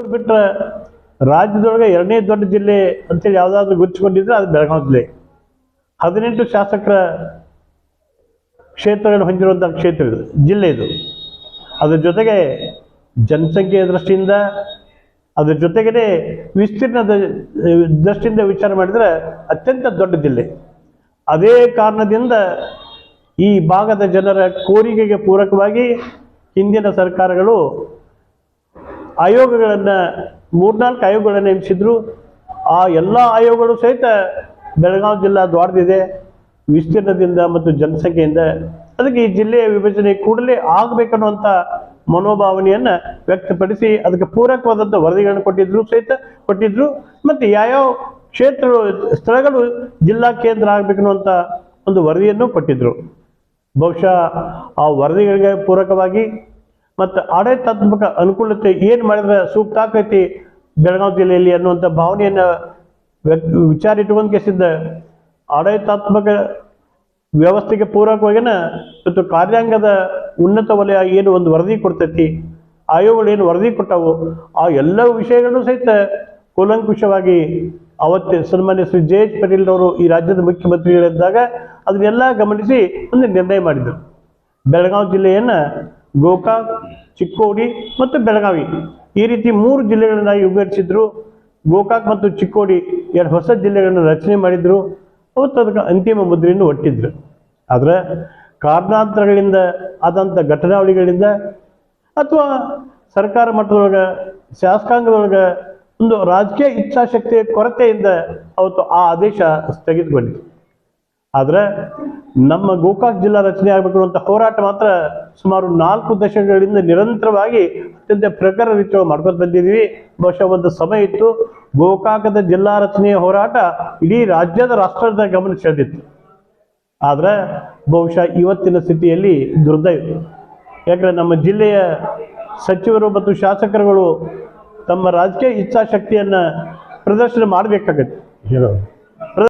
ಬೆಂಗಳೂರು ಬಿಟ್ಟರೆ ರಾಜ್ಯದೊಳಗೆ ಎರಡನೇ ದೊಡ್ಡ ಜಿಲ್ಲೆ ಅಂತೇಳಿ ಯಾವುದಾದ್ರೂ ಗುರುತಿಸಿಕೊಂಡಿದ್ರೆ ಅದು ಬೆಳಗಾವಿ ಜಿಲ್ಲೆ. 18 ಶಾಸಕರ ಕ್ಷೇತ್ರಗಳನ್ನು ಹೊಂದಿರುವಂಥ ಕ್ಷೇತ್ರ ಇದು, ಜಿಲ್ಲೆ ಇದು. ಅದರ ಜೊತೆಗೆ ಜನಸಂಖ್ಯೆಯ ದೃಷ್ಟಿಯಿಂದ, ಅದರ ಜೊತೆಗೇ ವಿಸ್ತೀರ್ಣದ ದೃಷ್ಟಿಯಿಂದ ವಿಚಾರ ಮಾಡಿದರೆ ಅತ್ಯಂತ ದೊಡ್ಡ ಜಿಲ್ಲೆ. ಅದೇ ಕಾರಣದಿಂದ ಈ ಭಾಗದ ಜನರ ಕೋರಿಕೆಗೆ ಪೂರಕವಾಗಿ ಹಿಂದಿನ ಸರ್ಕಾರಗಳು ಆಯೋಗಗಳನ್ನು 3-4 ಆಯೋಗಗಳನ್ನು ನೇಮಿಸಿದ್ರು. ಆ ಎಲ್ಲ ಆಯೋಗಗಳು ಸಹಿತ ಬೆಳಗಾವಿ ಜಿಲ್ಲಾ ದೊಡ್ಡದಿದೆ ವಿಸ್ತೀರ್ಣದಿಂದ ಮತ್ತು ಜನಸಂಖ್ಯೆಯಿಂದ. ಅದಕ್ಕೆ ಈ ಜಿಲ್ಲೆಯ ವಿಭಜನೆ ಕೂಡಲೇ ಆಗಬೇಕನ್ನುವಂಥ ಮನೋಭಾವನೆಯನ್ನು ವ್ಯಕ್ತಪಡಿಸಿ ಅದಕ್ಕೆ ಪೂರಕವಾದಂಥ ವರದಿಗಳನ್ನು ಕೊಟ್ಟಿದ್ರು. ಮತ್ತು ಯಾವ್ಯಾವ ಕ್ಷೇತ್ರಗಳು ಸ್ಥಳಗಳು ಜಿಲ್ಲಾ ಕೇಂದ್ರ ಆಗಬೇಕನ್ನುವಂಥ ಒಂದು ವರದಿಯನ್ನು ಕೊಟ್ಟಿದ್ದರು. ಬಹುಶಃ ಆ ವರದಿಗಳಿಗೆ ಪೂರಕವಾಗಿ ಮತ್ತು ಆಡಳಿತಾತ್ಮಕ ಅನುಕೂಲತೆ ಏನು ಮಾಡಿದ್ರೆ ಸೂಕ್ತ ಆಕೈತಿ ಬೆಳಗಾವಿ ಜಿಲ್ಲೆಯಲ್ಲಿ ಅನ್ನುವಂಥ ಭಾವನೆಯನ್ನು ವಿಚಾರ ಇಟ್ಟುಕೊಂಡು ಕೇಸಿದ್ದ ಆಡಳಿತಾತ್ಮಕ ವ್ಯವಸ್ಥೆಗೆ ಪೂರಕವಾಗಿನ ಮತ್ತು ಕಾರ್ಯಾಂಗದ ಉನ್ನತ ವಲಯ ಏನು ಒಂದು ವರದಿ ಕೊಡ್ತೈತಿ, ಆಯೋಗಗಳು ಏನು ವರದಿ ಕೊಟ್ಟವು, ಆ ಎಲ್ಲ ವಿಷಯಗಳನ್ನು ಸಹಿತ ಕೂಲಂಕುಷವಾಗಿ ಅವತ್ತೇ ಸನ್ಮಾನ್ಯ ಶ್ರೀ ಜೆ.ಎಚ್. ಪಾಟೀಲ್ರವರು ಈ ರಾಜ್ಯದ ಮುಖ್ಯಮಂತ್ರಿಗಳಿದ್ದಾಗ ಅದನ್ನೆಲ್ಲ ಗಮನಿಸಿ ಒಂದು ನಿರ್ಣಯ ಮಾಡಿದರು. ಬೆಳಗಾವಿ ಜಿಲ್ಲೆಯನ್ನು ಗೋಕಾಕ್, ಚಿಕ್ಕೋಡಿ ಮತ್ತು ಬೆಳಗಾವಿ ಈ ರೀತಿ 3 ಜಿಲ್ಲೆಗಳನ್ನಾಗಿ ವಿಂಗಡಿಸಿದ್ರು. ಗೋಕಾಕ್ ಮತ್ತು ಚಿಕ್ಕೋಡಿ 2 ಹೊಸ ಜಿಲ್ಲೆಗಳನ್ನು ರಚನೆ ಮಾಡಿದರು. ಅವತ್ತು ಅದಕ್ಕೆ ಅಂತಿಮ ಮುದ್ರೆಯನ್ನು ಒಟ್ಟಿದ್ರು. ಆದರೆ ಕಾರಣಾಂತರಗಳಿಂದ ಆದಂಥ ಘಟನಾವಳಿಗಳಿಂದ ಅಥವಾ ಸರ್ಕಾರ ಮಟ್ಟದೊಳಗೆ ಶಾಸಕಾಂಗದೊಳಗೆ ಒಂದು ರಾಜಕೀಯ ಇಚ್ಛಾಶಕ್ತಿಯ ಕೊರತೆಯಿಂದ ಅವತ್ತು ಆ ಆದೇಶ ಸ್ಥಗಿತಗೊಂಡಿತು. ಆದರೆ ನಮ್ಮ ಗೋಕಾಕ್ ಜಿಲ್ಲಾ ರಚನೆ ಆಗಬೇಕು ಅಂತ ಹೋರಾಟ ಮಾತ್ರ ಸುಮಾರು 4 ದಶಕಗಳಿಂದ ನಿರಂತರವಾಗಿ ಅತ್ಯಂತ ಪ್ರಖರ ರೀತಿಯಲ್ಲಿ ಮಾಡ್ಕೊಂಡು ಬಂದಿದ್ದೀವಿ. ಬಹುಶಃ ಒಂದು ಸಮಯ ಇತ್ತು ಗೋಕಾಕದ ಜಿಲ್ಲಾ ರಚನೆಯ ಹೋರಾಟ ಇಡೀ ರಾಜ್ಯದ ರಾಷ್ಟ್ರದ ಗಮನ ಸೆಳೆದಿತ್ತು. ಆದರೆ ಬಹುಶಃ ಇವತ್ತಿನ ಸ್ಥಿತಿಯಲ್ಲಿ ದುರ್ದೈವ. ಯಾಕಂದರೆ ನಮ್ಮ ಜಿಲ್ಲೆಯ ಸಚಿವರು ಮತ್ತು ಶಾಸಕರುಗಳು ತಮ್ಮ ರಾಜಕೀಯ ಇಚ್ಛಾಶಕ್ತಿಯನ್ನು ಪ್ರದರ್ಶನ ಮಾಡಬೇಕಾಗತ್ತೆ.